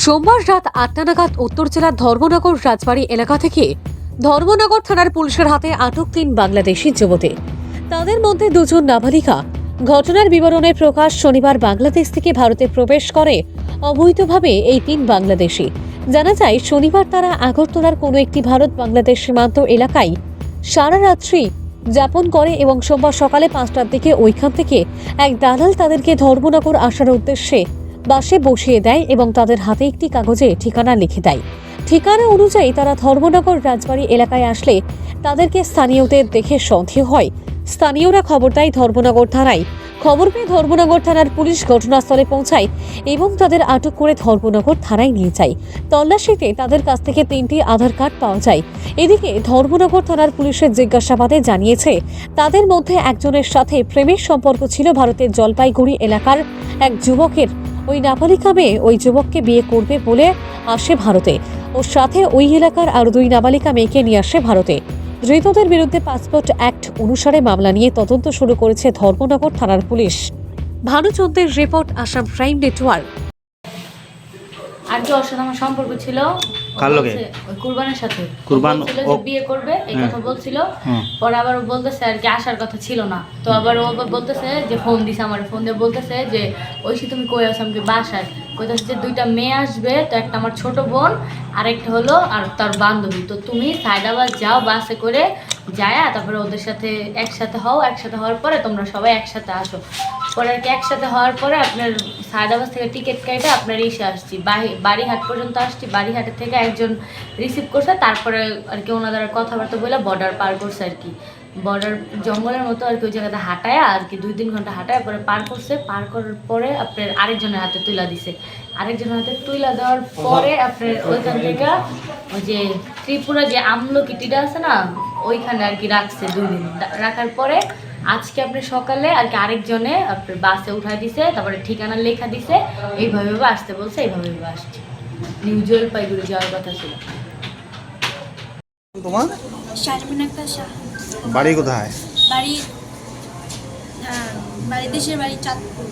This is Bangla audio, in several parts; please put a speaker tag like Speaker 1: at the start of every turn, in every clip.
Speaker 1: সোমবার রাত ৮টা নাগাদ উত্তর জেলার ধর্মনগর রাজবাড়ী এলাকা থেকে ধর্মনগর থানার পুলিশের হাতে আটক ৩ বাংলাদেশি যুবতী। তাদের মধ্যে ২ জন নাবালিকা। ঘটনার বিবরণের প্রকাশ, শনিবার বাংলাদেশ থেকে ভারতে প্রবেশ করে অবৈধভাবে এই ৩ বাংলাদেশি। জানা যায়, শনিবার তারা আগরতলার কোনো একটি ভারত বাংলাদেশ সীমান্ত এলাকায় সারা রাত্রি যাপন করে এবং সোমবার সকালে ৫টার দিকে ওইখান থেকে এক দালাল তাদেরকে ধর্মনগর আসার উদ্দেশ্যে বাসে বসিয়ে দেয় এবং তাদের হাতে একটি কাগজে ঠিকানা লিখে দেয়। ঠিকানা অনুযায়ী তারা ধর্মনগর রাজবাড়ী এলাকায় আসলে তাদেরকে স্থানীয়দের দেখে সন্দেহ হয়। স্থানীয়রা খবর দেয় ধর্মনগর থানায়। খবর পেয়ে ধর্মনগর থানার পুলিশ ঘটনাস্থলে পৌঁছায় এবং তাদের আটক করে ধর্মনগর থানায় নিয়ে যায়। তল্লাশিতে তাদের কাছ থেকে ৩টি আধার কার্ড পাওয়া যায়। এদিকে ধর্মনগর থানার পুলিশের জিজ্ঞাসাবাদে জানিয়েছে, তাদের মধ্যে একজনের সাথে প্রেমের সম্পর্ক ছিল ভারতের জলপাইগুড়ি এলাকার এক যুবকের। ওই নাবালিকা মেয়ে ওই যুবককে বিয়ে করবে বলে আসে ভারতে। ওর সাথে ওই এলাকার আরও 2 নাবালিকা মেয়েকে নিয়ে আসে ভারতে। ধৃতদের বিরুদ্ধে পাসপোর্ট অ্যাক্ট অনুসারে মামলা নিয়ে তদন্ত শুরু করেছে ধর্মনগর থানার পুলিশ। ভানুচন্দ্রের রিপোর্ট, আসাম প্রাইম নেটওয়ার্ক।
Speaker 2: আর কি ওর সাথে আমার সম্পর্ক ছিল।
Speaker 3: কার লগে?
Speaker 2: ওই কুরবানের সাথে।
Speaker 3: কুরবান
Speaker 2: ছিল যে বিয়ে করবে এই কথা বলছিল। পরে আবার ও বলতেছে আর কি আসার কথা ছিল না। তো আবার ও আবার বলতেছে যে ফোন দিছে, আমার ফোন দিয়ে বলতেছে যে ঐশী তুমি কই আছো, আমি বাসায়। কইতাছে যে 2টা মেয়ে আসবে, তো একটা আমার ছোট বোন আর একটা হলো আর তার বান্ধবী। তো তুমি সাইদাবাদ যাও বাসে করে যায়া, তারপরে ওদের সাথে একসাথে হও, একসাথে হওয়ার পরে তোমরা সবাই একসাথে আসো। পরে আর কি একসাথে হওয়ার পরে আপনার সায়দাবাদ থেকে টিকিট কেটে আপনার এসে আসছি, বাড়িহাট পর্যন্ত আসছি। বাড়িহাটের থেকে একজন রিসিভ করছে, তারপরে আর কি ওনাদের কথাবার্তা বলে বর্ডার পার করছে আর কি। বর্ডার জঙ্গলের মতো আর কি ওই জায়গাতে হাঁটায় আর কি 2-3 ঘন্টা হাঁটায় পরে পার করছে। পার করার পরে আপনার আরেকজনের হাতে তুলা দিছে। আরেকজনের হাতে তুলা দেওয়ার পরে আপনার ওইখান থেকে ওই যে ত্রিপুরা যে আমলকিটিটা আছে না, ওইখানে আর কি রাখছে 2 দিন। রাখার পরে আজকে আপনি সকালে আর কি আরেকজনে আপনার বাসে উঠাই দিছে, তারপরে ঠিকানা লেখা দিছে, এইভাবে আসতে বলছে, এইভাবে আসছে। নিউ জলপাইগুড়ি যাওয়ার কথা ছিল।
Speaker 3: তোমার
Speaker 4: শারমিন আক্তার শাহ।
Speaker 3: বাড়ি কোথায়?
Speaker 4: বাড়ি বাড়ি দেশের বাড়ি চাঁদপুর।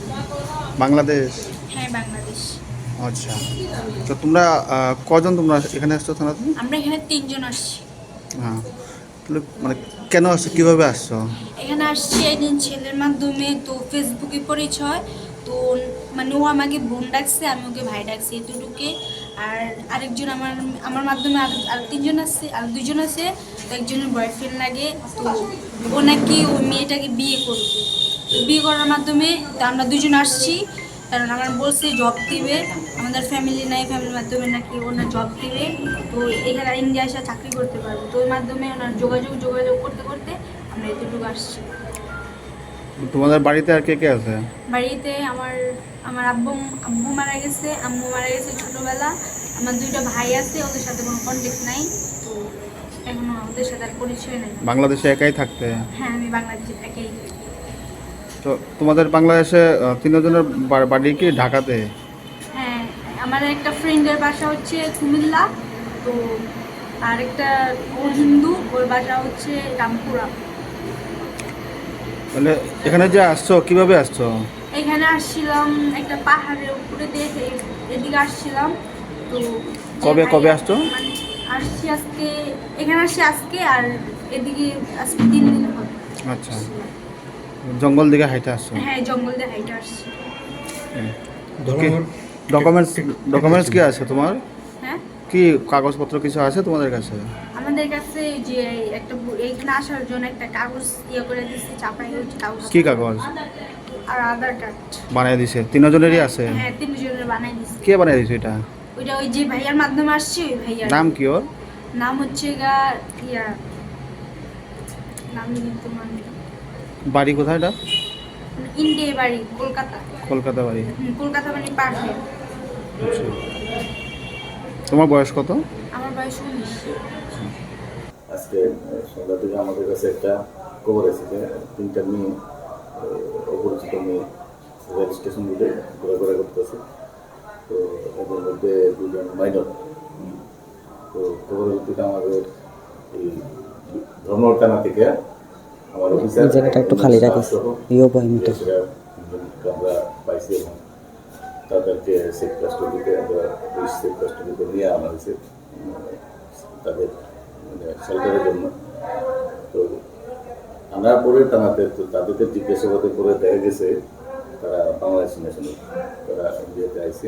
Speaker 3: বাংলাদেশ?
Speaker 4: হ্যাঁ, বাংলাদেশ।
Speaker 3: আচ্ছা, তো তোমরা কজন তোমরা এখানে আসছো থানাতে?
Speaker 4: আমরা এখানে 3 জন আসছি।
Speaker 3: হ্যাঁ, তাহলে মানে কেন আসছো, কিভাবে আসছো?
Speaker 4: এখানে আসছি একদিন ছেলের মাধ্যমে, তো ফেসবুকে পরিচয়। তো মানে ও আমাকে বোন ডাকছে, আমি ওকে ভাই ডাকছি, এতটুকুকে। আর আরেকজন আমার মাধ্যমে আর 3 জন আছে, আর 2 জন আছে। তো একজনের বয়ফ্রেন্ড লাগে, তো ও নাকি ওই মেয়েটাকে বিয়ে করবে। বিয়ে করার মাধ্যমে তো আমরা 2 জন আসছি, কারণ আমার বলছে জব দিবে, আমাদের ফ্যামিলি নাই, ফ্যামিলির মাধ্যমে নাকি ওনার জব দিবে। তো এখানে ইন্ডিয়া এসে চাকরি করতে পারবো। তো ওই মাধ্যমে ওনার যোগাযোগ করতে করতে আমরা এতটুকু আসছি।
Speaker 3: তোমাদের বাড়িতে আর কে কে আছে?
Speaker 4: বাড়িতে আমার আব্বু মারা গেছে, আম্মু মারা গেছে ছোটোবেলা। আমার 2টা ভাই আছে, ওদের সাথে কোনো কন্ট্যাক্ট নাই। তো এখনো ওদের সাথে আর পরিচয় নেই।
Speaker 3: বাংলাদেশে একাই থাকতে?
Speaker 4: হ্যাঁ, আমি বাংলাদেশে থাকি।
Speaker 3: তো তোমাদের বাংলাদেশে 3 জনের বাড়ি কি ঢাকাতে?
Speaker 4: হ্যাঁ, আমার একটা ফ্রেন্ডের বাসা হচ্ছে কুমিল্লা। তো আর একটা ও হিন্দু, ওর বাসা হচ্ছে রামপুরা।
Speaker 3: তাহলে এখানে যে আসছো কিভাবে আসছো?
Speaker 4: এখানে আসছিলাম একটা পাহাড়ের উপরে দেখে, এদিকে আসছিলাম। তো
Speaker 3: কবে আসছো?
Speaker 4: মানে আসছি আজকে, এখানে আসছি আজকে, আর এদিকে আজকে 3 দিন হবে।
Speaker 3: আচ্ছা, জঙ্গল দিকে হাইটে আসছো?
Speaker 4: হ্যাঁ, জঙ্গল দিয়ে হাইটে আসছি।
Speaker 3: ডকুমেন্টস কি আছে তোমার?
Speaker 4: হ্যাঁ,
Speaker 3: কি কাগজপত্র কিছু আছে তোমাদের কাছে?
Speaker 4: আমাদের কাছে যে একটা এইখানে আসার জন্য একটা কাগজ করে দিচ্ছি, চাপাই হচ্ছে কাগজ।
Speaker 3: কি কাগজ?
Speaker 4: আর আধার কার্ড
Speaker 3: বানিয়ে দিছে? 3 জনেরই আছে?
Speaker 4: হ্যাঁ, 3 জনের বানাই দিচ্ছি।
Speaker 3: কে বানিয়ে দিছে এটা?
Speaker 4: ওইটা ওই যে ভাইয়ার মাধ্যমে আসছে, ওই ভাইয়ার
Speaker 3: নাম কি ওর?
Speaker 4: নাম হচ্ছে নাম কিন্তু
Speaker 3: বাড়ি কোথায় এটা?
Speaker 4: ইন্ডিয়া বাড়ি, কলকাতা।
Speaker 3: কলকাতা বাড়ি?
Speaker 4: কলকাতা মানে পারফেক্ট।
Speaker 3: আচ্ছা, তোমার বয়স কত?
Speaker 4: আমার বয়স 19।
Speaker 5: আজকে সন্ধ্যা থেকে আমাদের কাছে একটা খবর এসেছে, 3টা মেয়ে, অপরিচিত মেয়ে রেল স্টেশন রুটে ঘোরাঘোরা করতেছে। তো এদের মধ্যে 2 জন মাইনর। তো খবরের ভিত্তিতে আমাদের এই ধর্মনগর থানা থেকে আমার অফিসার
Speaker 6: জায়গাটা একটু খালি রাখিস,
Speaker 5: আমরা পাইছি এবং তাদেরকে সেফ কাস্টডিতে আমরা পুলিশ সেফ কাস্টডিতে নিয়ে আনা হয়েছে তাদের মানে শেল্টারের জন্য। তো আনার পরে তাদেরকে জিজ্ঞাসাবাদের পরে দেখা গেছে তারা বাংলাদেশ ন্যাশনাল, তারা ইন্ডিয়াতে আইছে।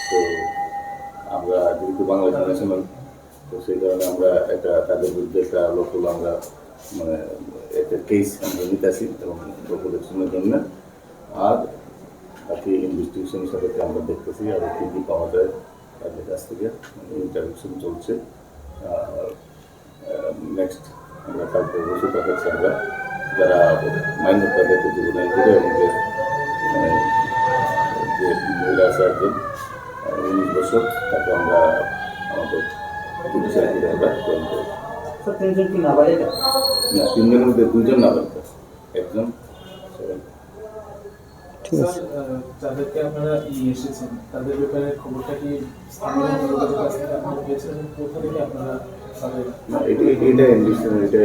Speaker 5: তো আমরা যেহেতু বাংলাদেশ ন্যাশনাল, তো সেই কারণে আমরা তাদের বিরুদ্ধে একটা লোকাল আমরা মানে একটা কেস আমরা নিতেছি এবং প্রোটেকশনের জন্য। আর বাকি ইনভেস্টিগেশনের সাথে আমরা দেখতেছি আর কী কী পাওয়া যায় তাদের কাছ থেকে ইন্টারভিউশন চলছে। নেক্সট আমরা কালকে বসে দেখাচ্ছি আমরা যারা মাইনর তাদেরকে জুবেনাইল করে এবং মানে যে মহিলা আছে একজন 19 বছর, তাকে আমরা আমাদের জুডিশিয়াল করে আমরা জয়েন করি।
Speaker 6: তিনজন কি নাবালিকা?
Speaker 5: না, তিনজনের মধ্যে দুজন নাবালিকা, একজন
Speaker 7: যাদেরকে আপনারা নিয়ে এসেছেন তাদের ব্যাপারে খবরটা কি স্থানীয় লোকেদের কাছ থেকে আপনারা পেয়েছেন? কোথা থেকে আপনারা তাদের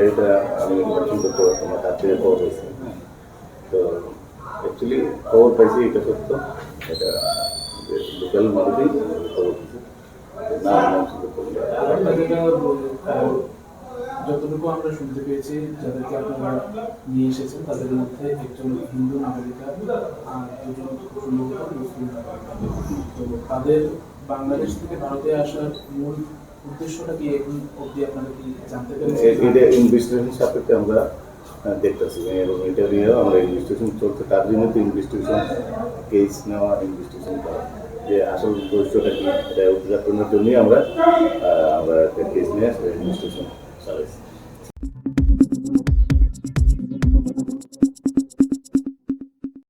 Speaker 5: এটা আমি মেনশন করতে পারতাম না, তার থেকে খবর হয়েছে। তো অ্যাকচুয়ালি খবর পাইছি, এটা সত্য, এটা লোকাল মানুষই খবর দিচ্ছে, না মেনশন করতে
Speaker 7: যতটুকু আমরা শুনতে পেয়েছি যাদেরকে আপনারা নিয়ে এসেছেন তাদের মধ্যে একজন হিন্দু নাগরিকা আর দুজন সম্ভবত মুসলিম নাগরিকা। তো তাদের বাংলাদেশ থেকে ভারতে আসার মূল উদ্দেশ্যটা কি এখন অবধি আপনারা কি জানতে পেরেছেন?
Speaker 5: এটা ইনভেস্টিগেশন সাপেক্ষে আমরা দেখতেছি এবং এটা নিয়ে আমরা ইনভেস্টিগেশন চলছে। তার জন্য তো ইনভেস্টিগেশন কেস নেওয়া, ইনভেস্টিগেশন করা, যে আসল উদ্দেশ্যটা কি এটা উদ্ঘাটনের জন্যই আমরা একটা কেস নিয়ে ইনভেস্টিগেশন চালাইছি।